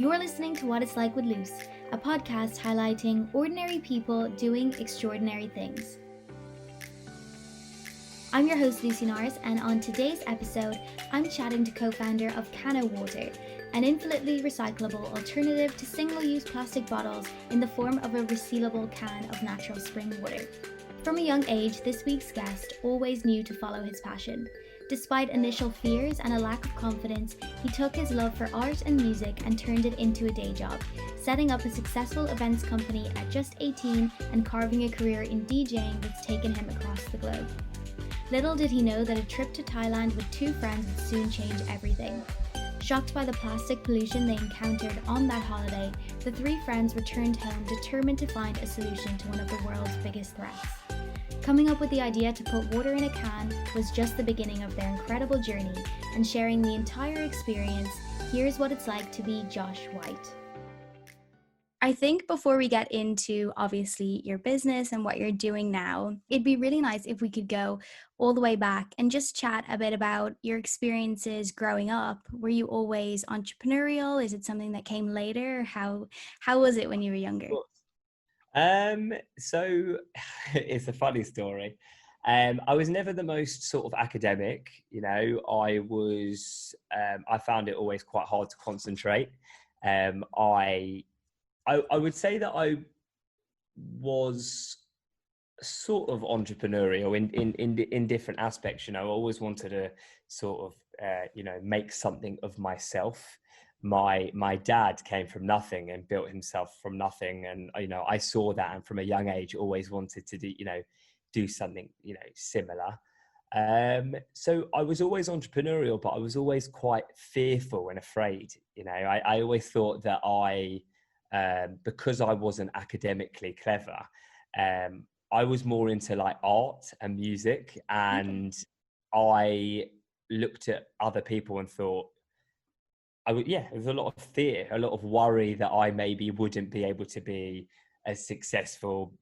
You're listening to What It's Like with Luce, a podcast highlighting ordinary people doing extraordinary things. I'm your host Lucy Norris, and on today's episode, I'm chatting to co-founder of CanO Water, an infinitely recyclable alternative to single-use plastic bottles in the form of a resealable can of natural spring water. From a young age, this week's guest always knew to follow his passion. Despite initial fears and a lack of confidence, he took his love for art and music and turned it into a day job, setting up a successful events company at just 18 and carving a career in DJing that's taken him across the globe. Little did he know that a trip to Thailand with two friends would soon change everything. Shocked by the plastic pollution they encountered on that holiday, the three friends returned home determined to find a solution to one of the world's biggest threats. Coming up with the idea to put water in a can was just the beginning of their incredible journey, and sharing the entire experience, here's what it's like to be Josh White. I think before we get into obviously your business and what you're doing now, it'd be really nice if we could go all the way back and just chat a bit about your experiences growing up. Were you always entrepreneurial? Is it something that came later? How was it when you were younger? So it's a funny story. I was never the most sort of academic, I found it always quite hard to concentrate. I would say that I was sort of entrepreneurial in different aspects. I always wanted to sort of, make something of myself. My dad came from nothing and built himself from nothing. And, I saw that, and from a young age, always wanted to do something, similar. So I was always entrepreneurial, but I was always quite fearful and afraid. I always thought that because I wasn't academically clever, I was more into like art and music. And I looked at other people and thought, it was a lot of fear, a lot of worry that I maybe wouldn't be able to be as successful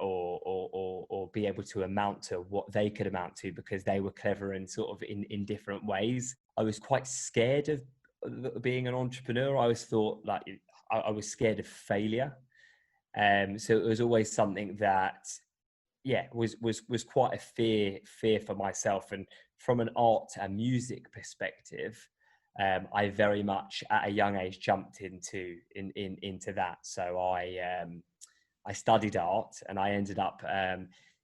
or be able to amount to what they could amount to, because they were clever and sort of in different ways. I was quite scared of being an entrepreneur. I always thought like I was scared of failure. So it was always something that, was quite a fear for myself. And from an art and music perspective, I very much at a young age jumped into that. So I studied art, and I ended up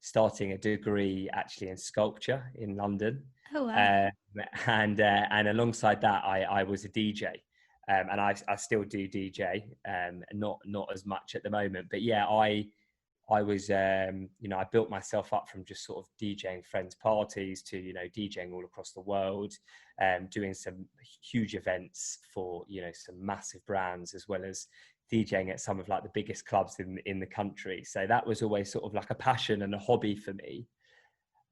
starting a degree actually in sculpture in London. Oh, wow. And alongside that, I was a DJ, and I still do DJ, not as much at the moment. But yeah, I was, I built myself up from just sort of DJing friends' parties to, DJing all across the world, doing some huge events for, some massive brands, as well as DJing at some of like the biggest clubs in the country. So that was always sort of like a passion and a hobby for me.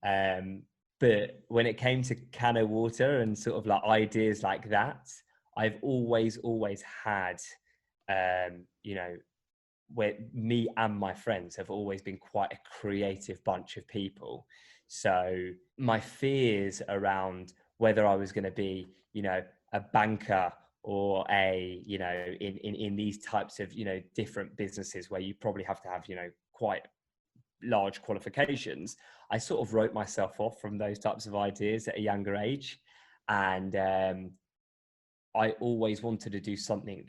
But when it came to CanO Water and sort of like ideas like that, I've always had, where me and my friends have always been quite a creative bunch of people. So my fears around whether I was going to be, a banker or in these types of, different businesses where you probably have to have, quite large qualifications, I sort of wrote myself off from those types of ideas at a younger age. And I always wanted to do something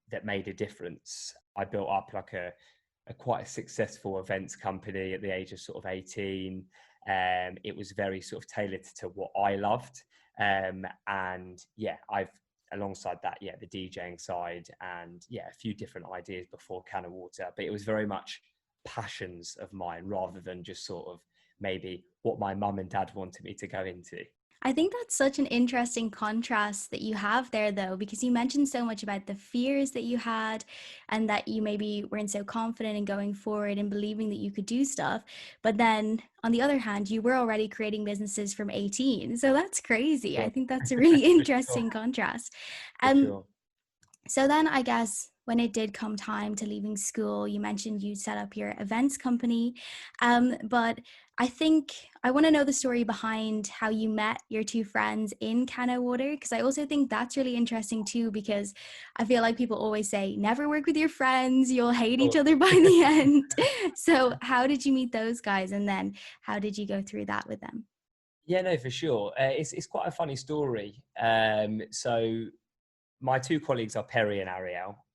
that made a difference. I built up like a quite a successful events company at the age of sort of 18. It was very sort of tailored to what I loved. And yeah, I've alongside that, the DJing side and a few different ideas before CanO Water, but it was very much passions of mine rather than just sort of maybe what my mum and dad wanted me to go into. I think that's such an interesting contrast that you have there, though, because you mentioned so much about the fears that you had and that you maybe weren't so confident in going forward and believing that you could do stuff. But then on the other hand, you were already creating businesses from 18. So that's crazy. Sure. I think that's a really interesting contrast. Sure. So then I guess when it did come time to leaving school, you mentioned you set up your events company. But I think I want to know the story behind how you met your two friends in CanO Water, because I also think that's really interesting too, because I feel like people always say, never work with your friends, you'll hate each Cool. other by the end. So how did you meet those guys? And then how did you go through that with them? Yeah, no, for sure. It's quite a funny story. So my two colleagues are Perry and Ariel.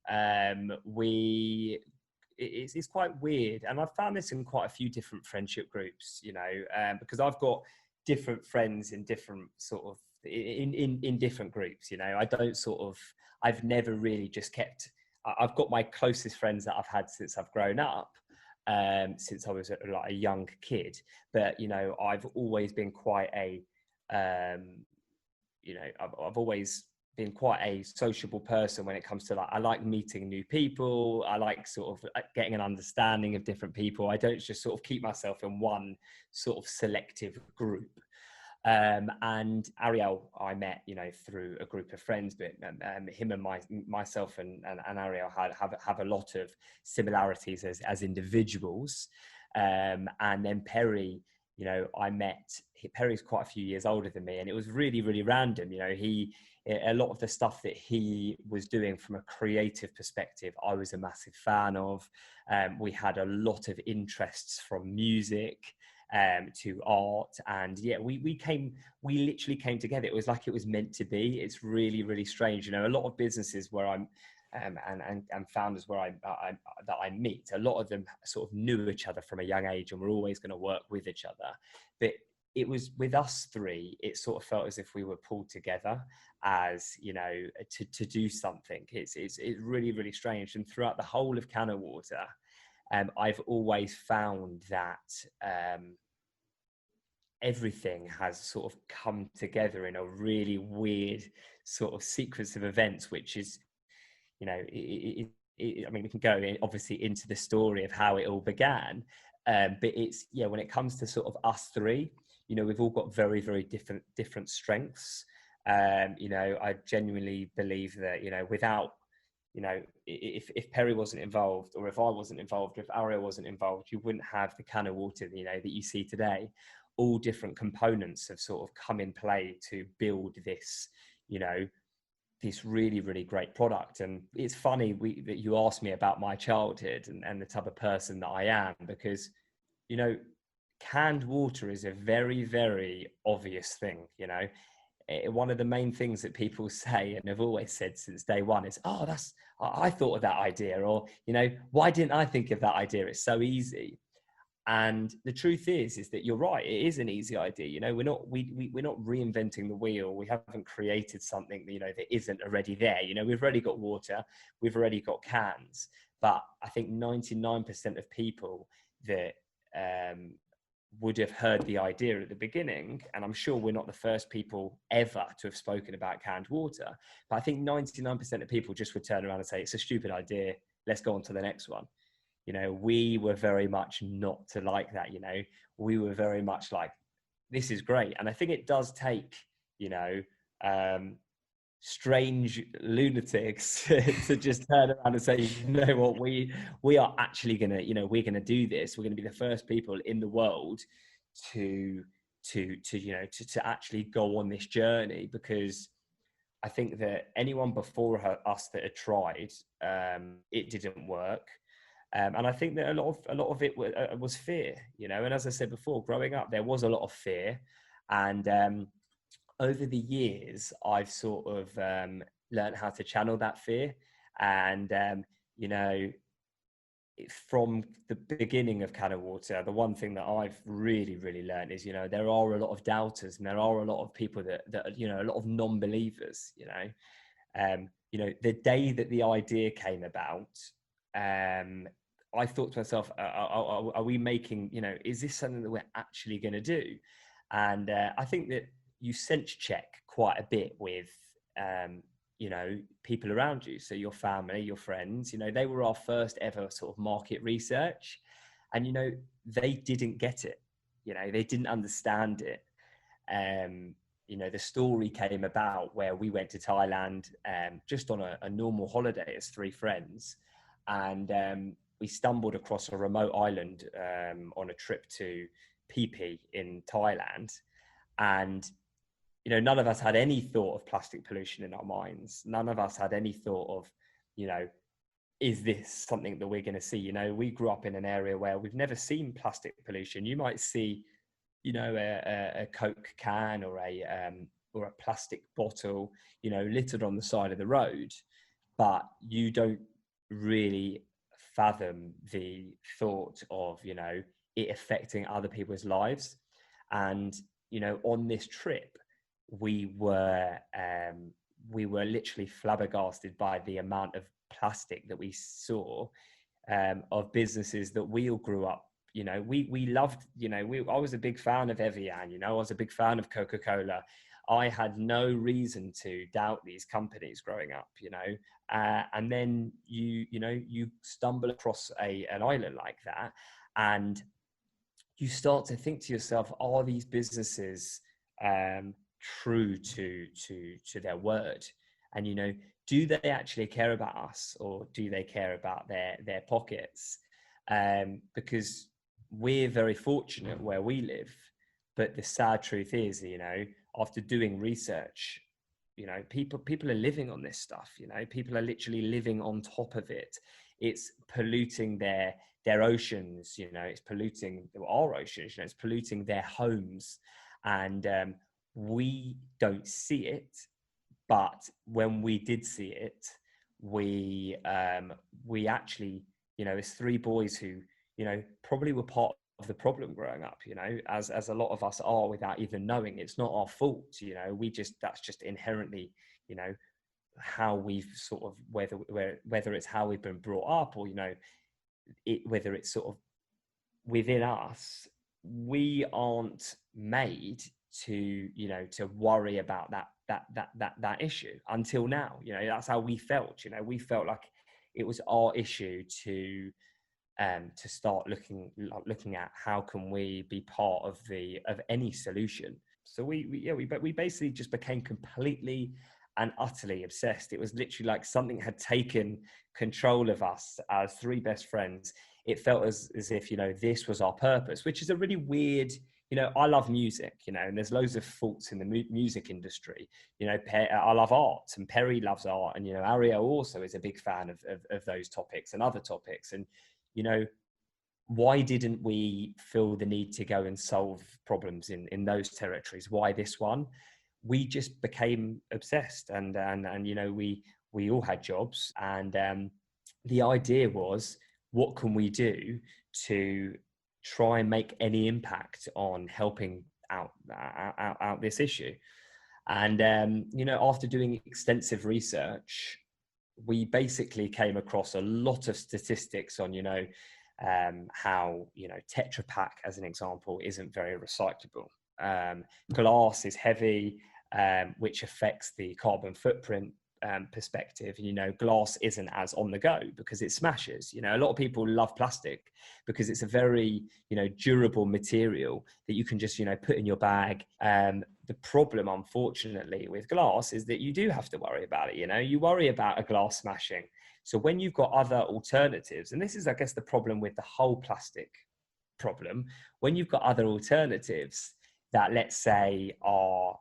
It's quite weird, and I've found this in quite a few different friendship groups, because I've got different friends in different sort of in different groups. I don't sort of, I've never really just kept. I've got my closest friends that I've had since I've grown up, since I was like a young kid. But I've always been quite a I've always been quite a sociable person when it comes to, like, I like meeting new people. I like sort of getting an understanding of different people. I don't just sort of keep myself in one sort of selective group. And Ariel, I met, through a group of friends, but him and myself and Ariel have a lot of similarities as individuals. And then Perry, I met. Perry's quite a few years older than me, and it was really, really random. A lot of the stuff that he was doing from a creative perspective, I was a massive fan of. We had a lot of interests, from music to art, and yeah, we literally came together. It was like it was meant to be. It's really, really strange. A lot of businesses where I'm and founders where that I meet, a lot of them sort of knew each other from a young age and were always going to work with each other. But it was with us three, it sort of felt as if we were pulled together as, to do something. It's really, really strange. And throughout the whole of CanO Water, I've always found that everything has sort of come together in a really weird sort of sequence of events, which is, I mean, we can go obviously into the story of how it all began, but it's, when it comes to sort of us three, we've all got very, very different strengths. I genuinely believe that, without, if Perry wasn't involved, or if I wasn't involved, or if Ariel wasn't involved, you wouldn't have the CanO Water, that you see today. All different components have sort of come in play to build this, this really, really great product. And it's funny that you asked me about my childhood and the type of person that I am, because, canned water is a very, very obvious thing. One of the main things that people say, and have always said since day one, is, oh, I thought of that idea, or, why didn't I think of that idea? It's so easy. And the truth is that you're right. It is an easy idea. We're not reinventing the wheel. We haven't created something, that isn't already there. We've already got water, we've already got cans. But I think 99% of people that would have heard the idea at the beginning, and I'm sure we're not the first people ever to have spoken about canned water, but I think 99% of people just would turn around and say, it's a stupid idea, let's go on to the next one. We were very much not to like that. We were very much like, this is great. And I think it does take, strange lunatics to just turn around and say, you know what, we are actually gonna, we're gonna do this. We're gonna be the first people in the world to actually go on this journey. Because I think that anyone before us that had tried, it didn't work. And I think that a lot of it was fear, and as I said before, growing up, there was a lot of fear. And over the years, I've sort of learned how to channel that fear. And, from the beginning of CanO Water, the one thing that I've really, really learned is, there are a lot of doubters, and there are a lot of people that a lot of non-believers. The day that the idea came about, I thought to myself, are we making, is this something that we're actually going to do? And I think that you sense check quite a bit with, people around you. So your family, your friends, they were our first ever sort of market research. And, they didn't get it. They didn't understand it. the story came about where we went to Thailand just on a normal holiday as three friends. And we stumbled across a remote island on a trip to Phi Phi in Thailand. And, none of us had any thought of plastic pollution in our minds. None of us had any thought of, is this something that we're going to see? We grew up in an area where we've never seen plastic pollution. You might see, a Coke can or a plastic bottle, littered on the side of the road, but you don't really fathom the thought of, it affecting other people's lives. And, on this trip, we were literally flabbergasted by the amount of plastic that we saw of businesses that we all grew up. We loved, I was a big fan of Evian, I was a big fan of Coca-Cola. I had no reason to doubt these companies growing up, and then you stumble across an island like that, and you start to think to yourself, are these businesses true to their word? And do they actually care about us, or do they care about their pockets? Because we're very fortunate where we live, but the sad truth is, after doing research, people are living on this stuff. People are literally living on top of it. It's polluting their oceans. It's polluting our oceans. It's polluting their homes, and we don't see it. But when we did see it, we actually, as three boys who, probably were part of the problem growing up, as a lot of us are without even knowing. It's not our fault, that's just inherently, how we've sort of, whether it's how we've been brought up, or, whether it's sort of within us, we aren't made to, to worry about that issue until now. That's how we felt. We felt like it was our issue to start looking at how can we be part of any solution. So we basically just became completely and utterly obsessed. It was literally like something had taken control of us as three best friends. It felt as if, this was our purpose, which is a really weird, I love music, and there's loads of faults in the music industry. I love art, and Perry loves art, and, Ariel also is a big fan of those topics and other topics. And, why didn't we feel the need to go and solve problems in those territories? Why this one? We just became obsessed, and we all had jobs, and the idea was, what can we do to try and make any impact on helping out this issue? And after doing extensive research, we basically came across a lot of statistics on how Tetra Pak, as an example, isn't very recyclable. Glass is heavy, which affects the carbon footprint perspective. Glass isn't as on the go because it smashes. A lot of people love plastic because it's a very durable material that you can just put in your bag. The problem, unfortunately, with glass is that you do have to worry about it. You worry about a glass smashing. So when you've got other alternatives, and this is, I guess, the problem with the whole plastic problem, when you've got other alternatives that, let's say, are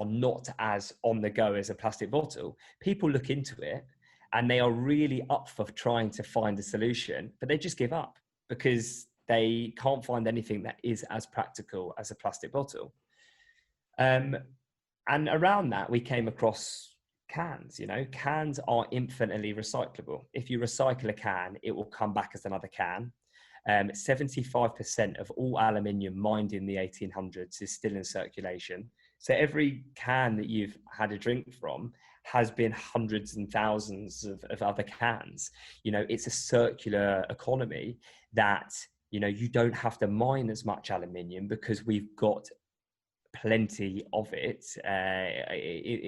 not as on the go as a plastic bottle, people look into it and they are really up for trying to find a solution, but they just give up because they can't find anything that is as practical as a plastic bottle. And around that, we came across cans. Cans are infinitely recyclable. If you recycle a can, it will come back as another can. 75% of all aluminium mined in the 1800s is still in circulation. So every can that you've had a drink from has been hundreds and thousands of other cans. It's a circular economy that, you don't have to mine as much aluminium because we've got plenty of it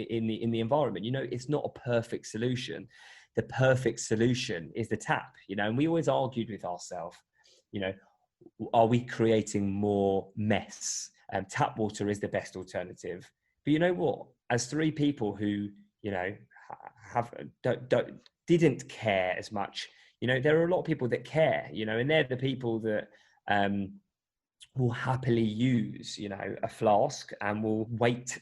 in the environment. It's not a perfect solution. The perfect solution is the tap, and we always argued with ourselves, are we creating more mess Tap water is the best alternative. But you know what? As three people who, you know, have didn't care as much, you know, there are a lot of people that care, you know, and they're the people that will happily use, you know, a flask and will wait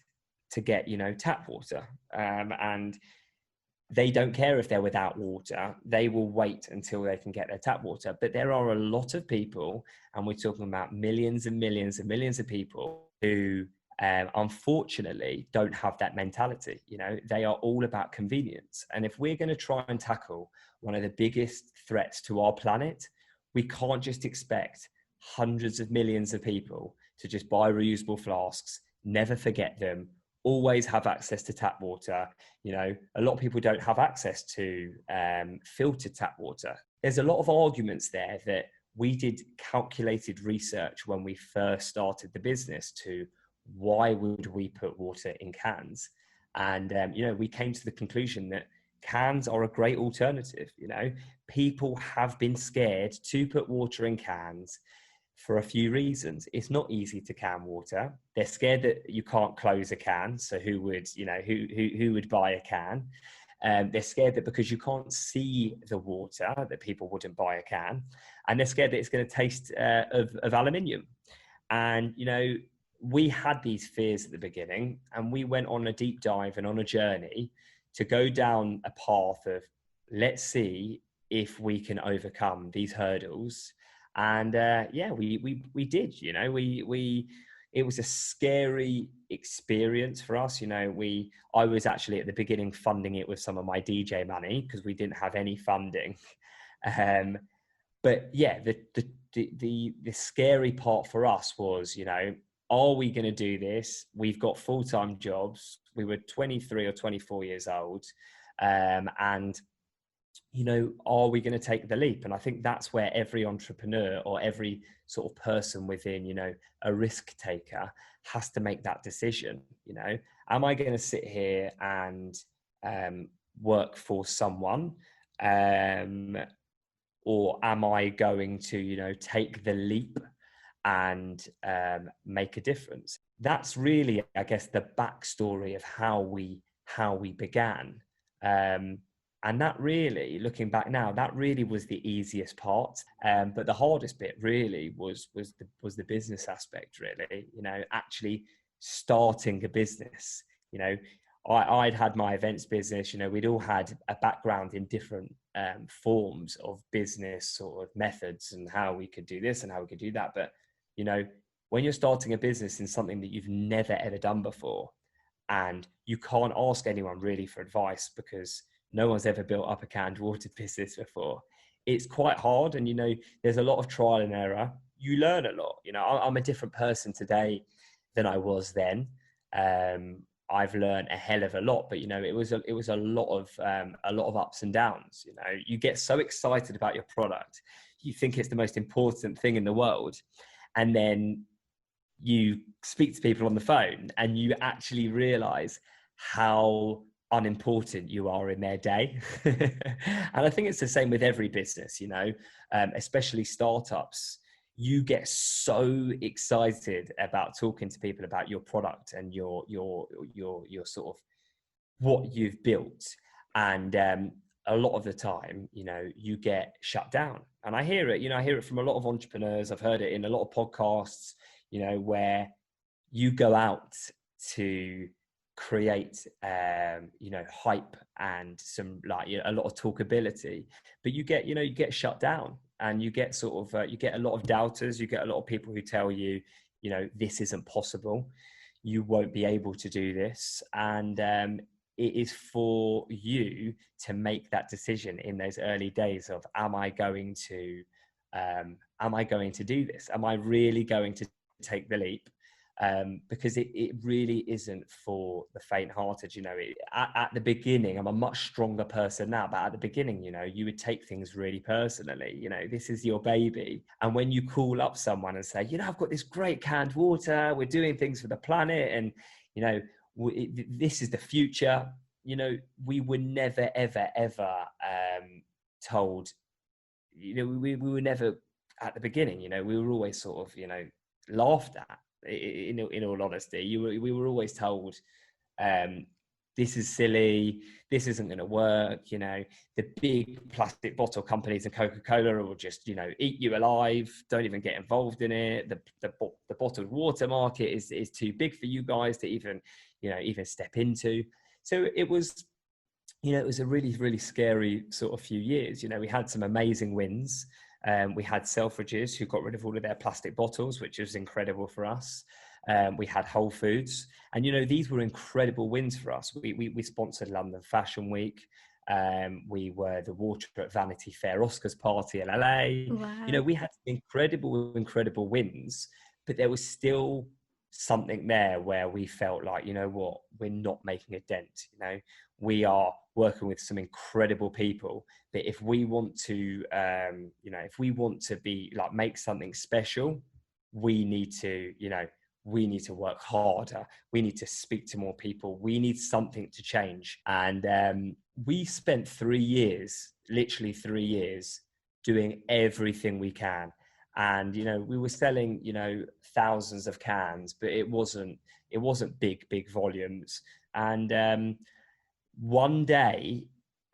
to get, you know, tap water. And they don't care if they're without water. They will wait until they can get their tap water. But there are a lot of people, and we're talking about millions and millions and millions of people who unfortunately don't have that mentality. You know, they are all about convenience. And if we're going to try and tackle one of the biggest threats to our planet, we can't just expect hundreds of millions of people to just buy reusable flasks, never forget them, always have access to tap water. You know, a lot of people don't have access to filtered tap water. There's a lot of arguments there that we did calculated research when we first started the business to why would we put water in cans. And, you know, we came to the conclusion that cans are a great alternative. You know, people have been scared to put water in cans for a few reasons. It's not easy to can water. They're scared that you can't close a can. So who would, you know, who would buy a can? They're scared that because you can't see the water, that people wouldn't buy a can. And they're scared that it's going to taste of aluminium. And, you know, we had these fears at the beginning, and we went on a deep dive and on a journey to go down a path of, let's see if we can overcome these hurdles. And yeah, we did. You know, it was a scary experience for us. You know, I was actually at the beginning funding it with some of my DJ money because we didn't have any funding. But yeah, the scary part for us was, you know, are we going to do this? We've got full-time jobs. We were 23 or 24 years old, and you know, are we going to take the leap? And I think that's where every entrepreneur or every sort of person within, you know, a risk taker has to make that decision. You know, am I going to sit here and work for someone, or am I going to, you know, take the leap and make a difference? That's really, I guess, the backstory of how we began. And that really, looking back now, that really was the easiest part. But the hardest bit really was the business aspect, really, you know, actually starting a business. You know, I'd had my events business, you know, we'd all had a background in different forms of business sort of methods and how we could do this and how we could do that. But, you know, when you're starting a business in something that you've never, ever done before, and you can't ask anyone really for advice because no one's ever built up a canned water business before, it's quite hard. And, you know, there's a lot of trial and error. You learn a lot. You know, I'm a different person today than I was then. I've learned a hell of a lot, but, you know, it was a lot of ups and downs. You know, you get so excited about your product, you think it's the most important thing in the world, and then you speak to people on the phone and you actually realize how unimportant you are in their day. And I think it's the same with every business, you know, especially startups. You get so excited about talking to people about your product and your sort of what you've built. And a lot of the time, you know, you get shut down. And I hear it, you know, I hear it from a lot of entrepreneurs. I've heard it in a lot of podcasts, you know, where you go out to create, you know, hype and some, like, you know, a lot of talkability, but you get, you know, you get shut down, and you get sort of, you get a lot of doubters. You get a lot of people who tell you, you know, this isn't possible. You won't be able to do this. And it is for you to make that decision in those early days of, am I going to do this? Am I really going to take the leap? Because it really isn't for the faint-hearted. You know, at the beginning, I'm a much stronger person now, but at the beginning, you know, you would take things really personally. You know, this is your baby. And when you call up someone and say, you know, I've got this great canned water, we're doing things for the planet, and, you know, this is the future. You know, we were never, ever, ever told, you know, we were never, at the beginning, you know, we were always sort of, you know, laughed at. In all honesty. We were always told, this is silly, this isn't going to work. You know, the big plastic bottle companies and Coca-Cola will just, you know, eat you alive. Don't even get involved in it. The bottled water market is too big for you guys to even, you know, even step into. So it was, you know, it was a really, really scary sort of few years. You know, we had some amazing wins. We had Selfridges who got rid of all of their plastic bottles, which was incredible for us. We had Whole Foods, and you know, these were incredible wins for us. We sponsored London Fashion Week. We were the water at Vanity Fair Oscars party in LA. Wow. You know, we had incredible wins, but there was still something there where we felt like, you know what, we're not making a dent. You know, we are working with some incredible people, but if we want to, you know, if we want to be like, make something special, we need to, you know, we need to work harder. We need to speak to more people. We need something to change. And we spent 3 years, literally 3 years, doing everything we can. And, you know, we were selling, you know, thousands of cans, but it wasn't big volumes. And one day,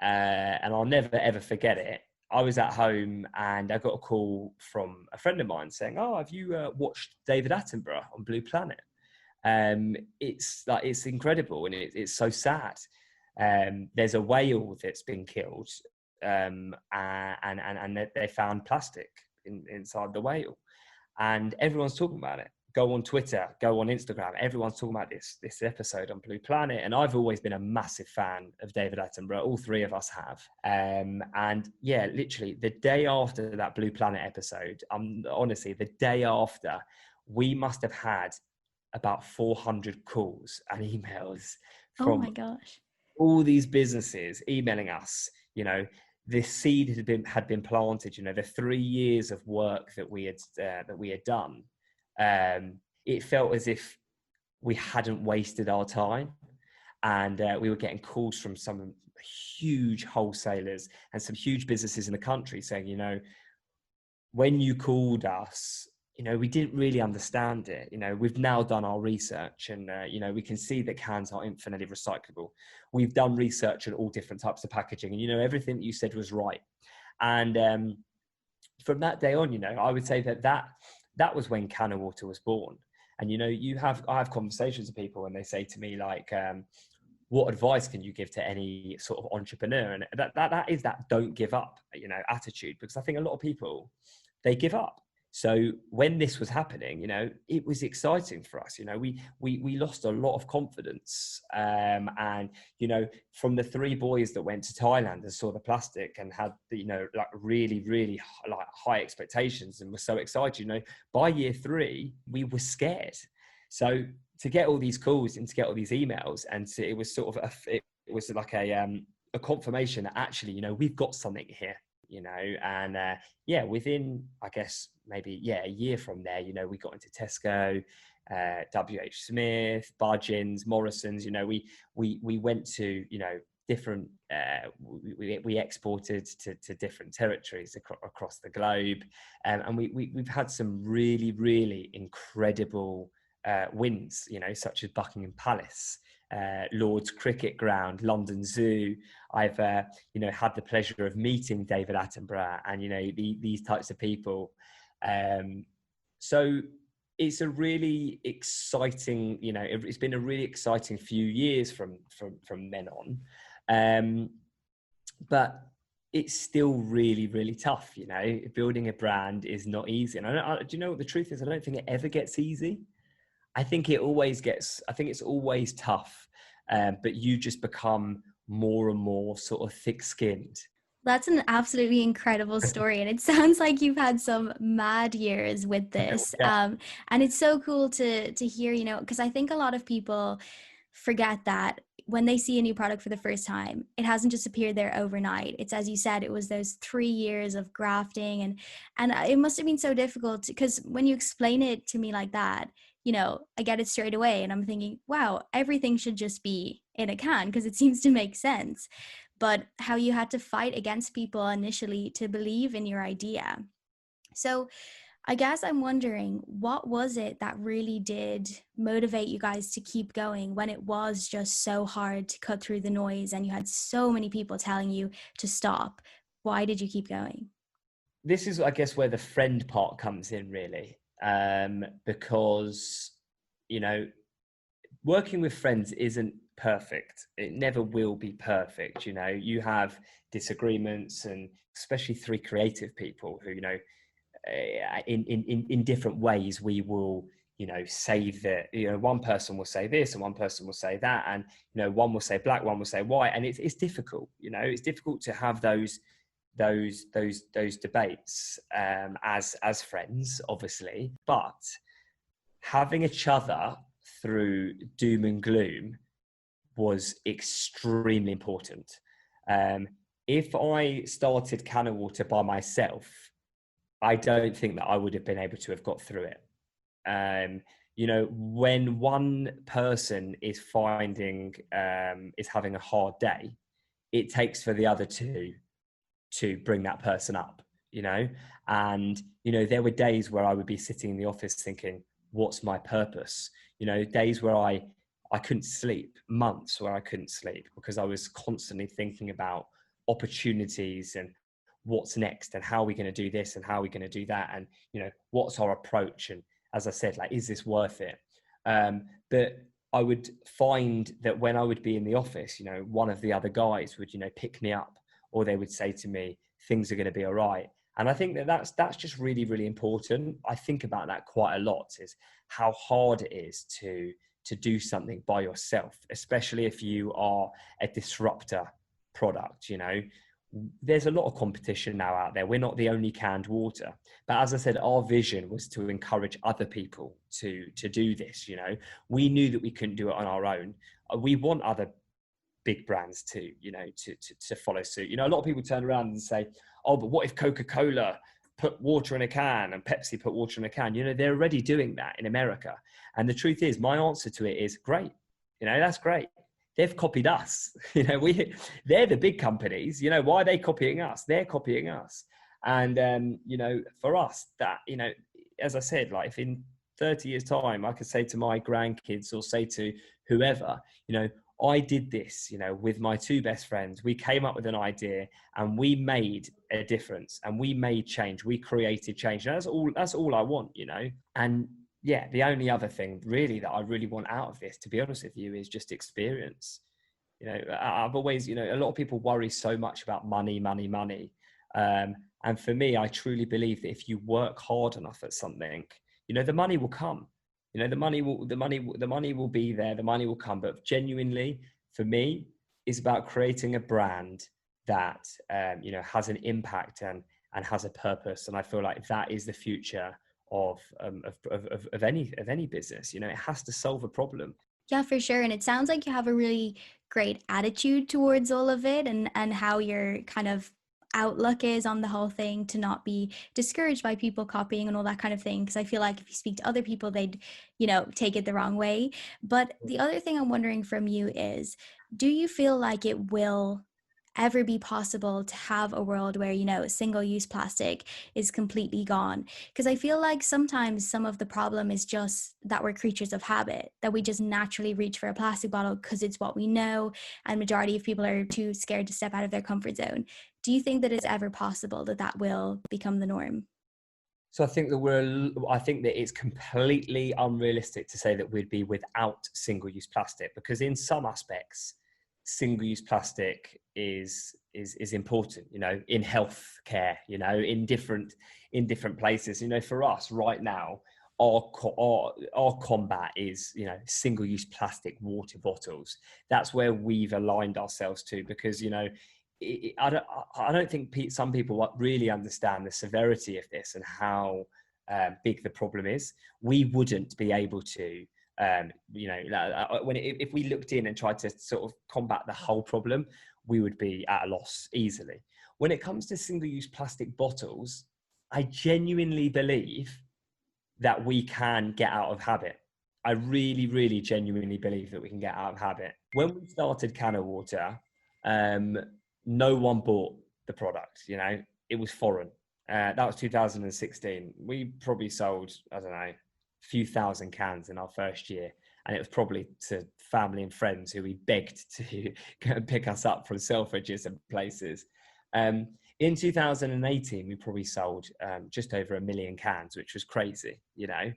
and I'll never, ever forget it, I was at home and I got a call from a friend of mine saying, "Oh, have you watched David Attenborough on Blue Planet?" It's like, it's incredible, and it's so sad. There's a whale that's been killed, and they found plastic inside the whale, and everyone's talking about it. Go on Twitter, go on Instagram. Everyone's talking about this episode on Blue Planet. And I've always been a massive fan of David Attenborough. All three of us have. And yeah, literally the day after that Blue Planet episode, honestly, the day after, we must have had about 400 calls and emails from, oh my gosh, all these businesses emailing us. You know, this seed had been planted. You know, the 3 years of work that we had done. It felt as if we hadn't wasted our time, and we were getting calls from some huge wholesalers and some huge businesses in the country saying, you know, when you called us, you know, we didn't really understand it. You know, we've now done our research, and you know, we can see that cans are infinitely recyclable. We've done research on all different types of packaging, and you know, everything that you said was right. And from that day on, you know, I would say that was when CanO Water was born. And, you know, I have conversations with people and they say to me, like, what advice can you give to any sort of entrepreneur? And that is that don't give up, you know, attitude, because I think a lot of people, they give up. So when this was happening, you know, it was exciting for us. You know, we lost a lot of confidence. And, you know, from the 3 boys that went to Thailand and saw the plastic and had, you know, like really, really like high expectations and were so excited, you know, by year 3, we were scared. So to get all these calls and to get all these emails, and it was sort of it was like a confirmation that actually, you know, we've got something here. You know, and yeah, within, I guess, maybe, a year from there, you know, we got into Tesco, WH Smith, Budgens, Morrison's. You know, we went to, you know, different, we exported to different territories across the globe. And we've had some really, really incredible wins, you know, such as Buckingham Palace, Lord's Cricket Ground, London Zoo. I've, you know, had the pleasure of meeting David Attenborough and, you know, these types of people. So it's a really exciting, you know, it's been a really exciting few years from then on. But it's still really, really tough. You know, building a brand is not easy. And do you know what the truth is? I don't think it ever gets easy. I think it's always tough, but you just become more and more sort of thick-skinned. That's an absolutely incredible story. And it sounds like you've had some mad years with this. Yeah. And it's so cool to hear, you know, because I think a lot of people forget that when they see a new product for the first time, it hasn't just appeared there overnight. It's, as you said, it was those 3 years of grafting, and it must have been so difficult, because when you explain it to me like that, you know, I get it straight away, and I'm thinking, wow, everything should just be in a can because it seems to make sense. But how you had to fight against people initially to believe in your idea. So I guess I'm wondering, what was it that really did motivate you guys to keep going when it was just so hard to cut through the noise and you had so many people telling you to stop? Why did you keep going? This is, I guess, where the friend part comes in, really, because, you know, working with friends isn't perfect. It never will be perfect. You know, you have disagreements, and especially three creative people who, you know, in different ways, we will, you know, say that, you know, one person will say this and one person will say that, and, you know, one will say black, one will say white, and it's difficult. You know, it's difficult to have those debates as friends, obviously, but having each other through doom and gloom was extremely important. Um, if I started CanO Water by myself, I don't think that I would have been able to have got through it. You know, when one person is is having a hard day, it takes for the other two to bring that person up, you know? And, you know, there were days where I would be sitting in the office thinking, what's my purpose? You know, days where I couldn't sleep, months where I couldn't sleep because I was constantly thinking about opportunities and what's next and how are we going to do this and how are we going to do that, and, you know, what's our approach, and, as I said, like, is this worth it? But I would find that when I would be in the office, you know, one of the other guys would, you know, pick me up, or they would say to me, things are going to be all right. And I think that that's just really, really important. I think about that quite a lot, is how hard it is to do something by yourself, especially if you are a disruptor product. You know, there's a lot of competition now out there. We're not the only canned water. But as I said, our vision was to encourage other people to do this. You know, we knew that we couldn't do it on our own. We want other big brands to, you know, to follow suit. You know, a lot of people turn around and say, oh, but what if Coca-Cola put water in a can and Pepsi put water in a can? You know, they're already doing that in America. And the truth is, my answer to it is great. You know, that's great. They've copied us. You know, they're the big companies. You know, why are they copying us? They're copying us. And, you know, for us, that, you know, as I said, like, if in 30 years time, I could say to my grandkids or say to whoever, you know, I did this, you know, with my two best friends. We came up with an idea and we made a difference and we made change. We created change. And that's all I want, you know. And yeah, the only other thing really that I really want out of this, to be honest with you, is just experience. You know, I've always, you know, a lot of people worry so much about money, money, money. And for me, I truly believe that if you work hard enough at something, you know, the money will come. You know, the money will be there. The money will come. But genuinely, for me, is about creating a brand that, you know, has an impact and has a purpose. And I feel like that is the future of any business. You know, it has to solve a problem. Yeah, for sure. And it sounds like you have a really great attitude towards all of it, and how your kind of outlook is on the whole thing, to not be discouraged by people copying and all that kind of thing. Because I feel like if you speak to other people, they'd, you know, take it the wrong way. But the other thing I'm wondering from you is, do you feel like it will ever be possible to have a world where, you know, single-use plastic is completely gone? Because I feel like sometimes some of the problem is just that we're creatures of habit, that we just naturally reach for a plastic bottle because it's what we know, and majority of people are too scared to step out of their comfort zone. Do you think that it's ever possible that that will become the norm? So I think that it's completely unrealistic to say that we'd be without single-use plastic, because in some aspects, single-use plastic is important, you know, in healthcare, you know, in different places. You know, for us right now, our combat is, you know, single-use plastic water bottles. That's where we've aligned ourselves to, because, you know, I don't think some people really understand the severity of this and how big the problem is. We wouldn't be able to, you know, if we looked in and tried to sort of combat the whole problem, we would be at a loss easily. When it comes to single-use plastic bottles, I genuinely believe that we can get out of habit. I really, really genuinely believe that we can get out of habit. When we started CanO Water, no one bought the product. You know, it was foreign. That was 2016. We probably sold, I don't know, a few thousand cans in our first year. And it was probably to family and friends who we begged to go and pick us up from Selfridges and places. In 2018, we probably sold just over 1 million cans, which was crazy, you know.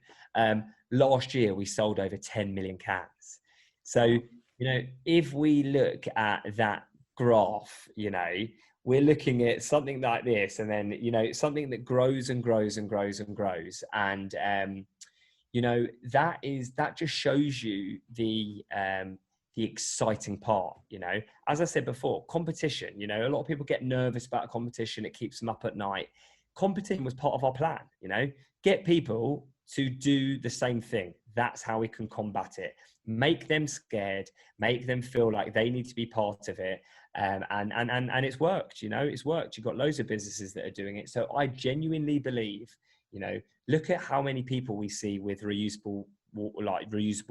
Last year, we sold over 10 million cans. So, you know, if we look at that graph, you know, we're looking at something like this, and then, you know, something that grows and grows and grows and grows. And, you know, that just shows you the exciting part. You know, as I said before, competition, you know, a lot of people get nervous about a competition. It keeps them up at night. Competition was part of our plan, you know, get people to do the same thing. That's how we can combat it. Make them scared, make them feel like they need to be part of it. And it's worked, you know, it's worked. You've got loads of businesses that are doing it. So I genuinely believe, you know, look at how many people we see with reusable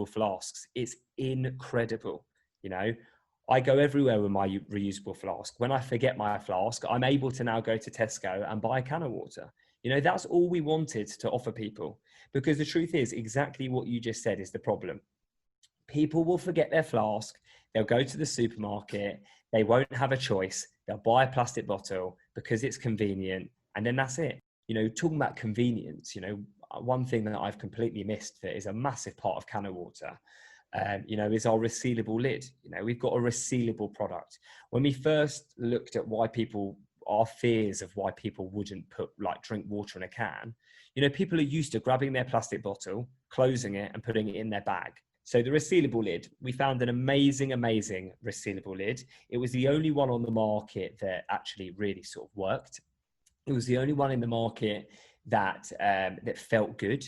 flasks. It's incredible. You know, I go everywhere with my reusable flask. When I forget my flask, I'm able to now go to Tesco and buy a can of water. You know, that's all we wanted to offer people, because the truth is exactly what you just said is the problem. People will forget their flask. They'll go to the supermarket. They won't have a choice. They'll buy a plastic bottle because it's convenient. And then that's it. You know, talking about convenience, you know, one thing that I've completely missed that is a massive part of CanO Water, you know, is our resealable lid. You know, we've got a resealable product. When we first looked at our fears of why people wouldn't drink water in a can, you know, people are used to grabbing their plastic bottle, closing it and putting it in their bag. So the resealable lid, we found an amazing resealable lid. It was the only one on the market that actually really sort of worked. It was the only one in the market that felt good.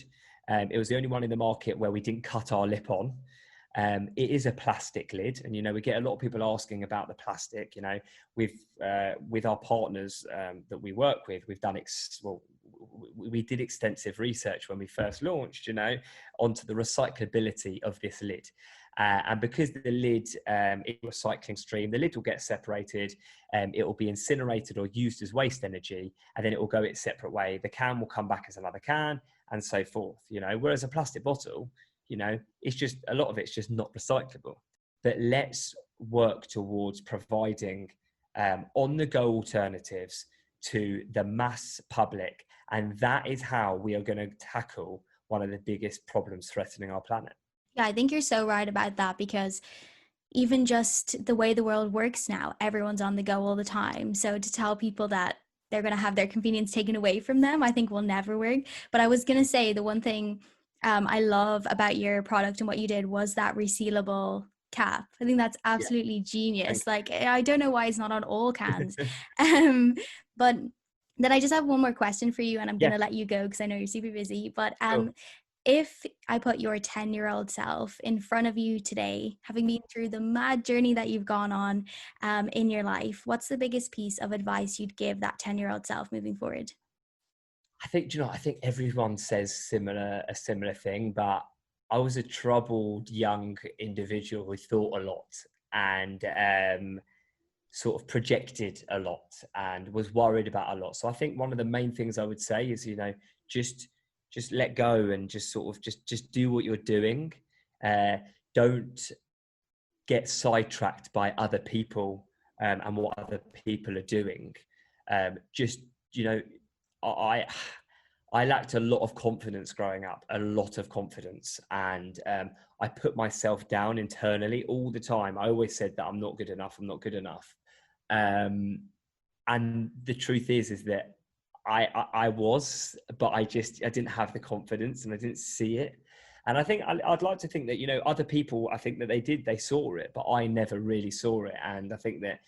It was the only one in the market where we didn't cut our lip on. It is a plastic lid, and you know, we get a lot of people asking about the plastic. You know, with our partners that we work with, we've done we did extensive research when we first launched, you know, onto the recyclability of this lid. And because the lid is a recycling stream, the lid will get separated, it will be incinerated or used as waste energy, and then it will go its separate way. The can will come back as another can, and so forth, you know, whereas a plastic bottle, you know, it's just, a lot of it's just not recyclable. But let's work towards providing on-the-go alternatives to the mass public. And that is how we are going to tackle one of the biggest problems threatening our planet. Yeah, I think you're so right about that, because even just the way the world works now, everyone's on the go all the time. So to tell people that they're going to have their convenience taken away from them, I think will never work. But I was going to say the one thing I love about your product and what you did was that resealable cap. I think that's absolutely genius. Like, I don't know why it's not on all cans. But then I just have one more question for you, and I'm going to let you go because I know you're super busy. But Cool. if I put your 10-year-old self in front of you today, having been through the mad journey that you've gone on in your life, what's the biggest piece of advice you'd give that 10-year-old self moving forward? I think, you know, I think everyone says a similar thing, but I was a troubled young individual who thought a lot and sort of projected a lot and was worried about a lot. So I think one of the main things I would say is, you know, just let go and just sort of just do what you're doing. Don't get sidetracked by other people and what other people are doing. Just, you know, I lacked a lot of confidence growing up, a lot of confidence. And I put myself down internally all the time. I always said that I'm not good enough. I'm not good enough. And the truth is that I was, but I didn't have the confidence and I didn't see it. And I think I'd like to think that, you know, other people, I think that they saw it, but I never really saw it. And I think that,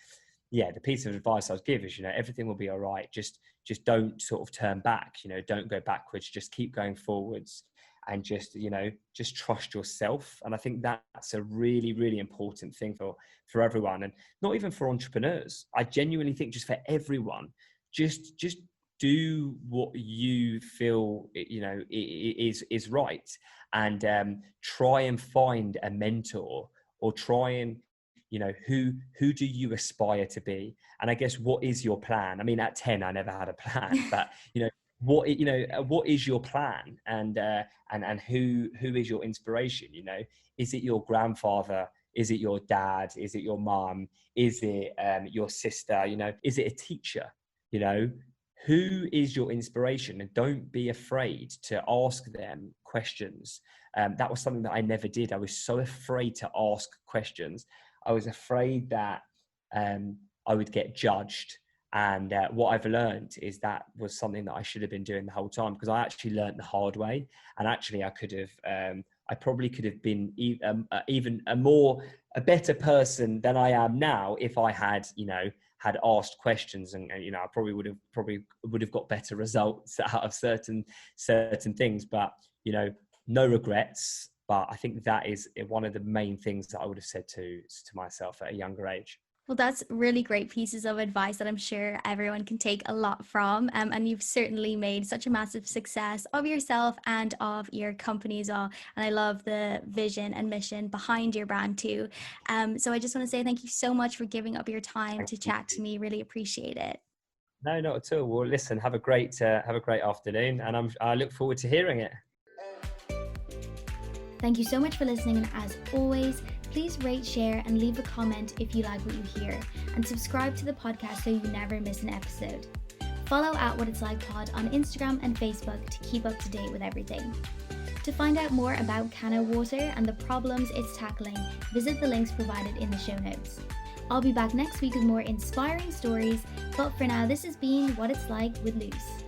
yeah, the piece of advice I'd give is, you know, everything will be all right. Just don't sort of turn back, you know, don't go backwards, just keep going forwards and just, you know, just trust yourself. And I think that's a really, really important thing for everyone, and not even for entrepreneurs. I genuinely think just for everyone, just do what you feel, you know, is right. And try and find a mentor, or try and you know, who do you aspire to be? And I guess, what is your plan? I mean, at 10, I never had a plan, but, you know, what is your plan? And who is your inspiration? You know, is it your grandfather? Is it your dad? Is it your mom? Is it your sister? You know, is it a teacher? You know, who is your inspiration? And don't be afraid to ask them questions. That was something that I never did. I was so afraid to ask questions. I was afraid that I would get judged. And what I've learned is that was something that I should have been doing the whole time, because I actually learned the hard way. And actually, I probably could have been even a better person than I am now if I had, you know, had asked questions, and you know, I probably would have got better results out of certain things. But, you know, no regrets. But I think that is one of the main things that I would have said to myself at a younger age. Well, that's really great pieces of advice that I'm sure everyone can take a lot from. And you've certainly made such a massive success of yourself and of your company as well. And I love the vision and mission behind your brand too. So I just want to say thank you so much for giving up your time to chat to me. Really appreciate it. No, not at all. Well, listen, have a great afternoon, and I look forward to hearing it. Thank you so much for listening. And as always, please rate, share, and leave a comment if you like what you hear, and subscribe to the podcast so you never miss an episode. Follow @WhatIt'sLikePod on Instagram and Facebook to keep up to date with everything. To find out more about CanO Water and the problems it's tackling, visit the links provided in the show notes. I'll be back next week with more inspiring stories, but for now, this has been What It's Like with Luce.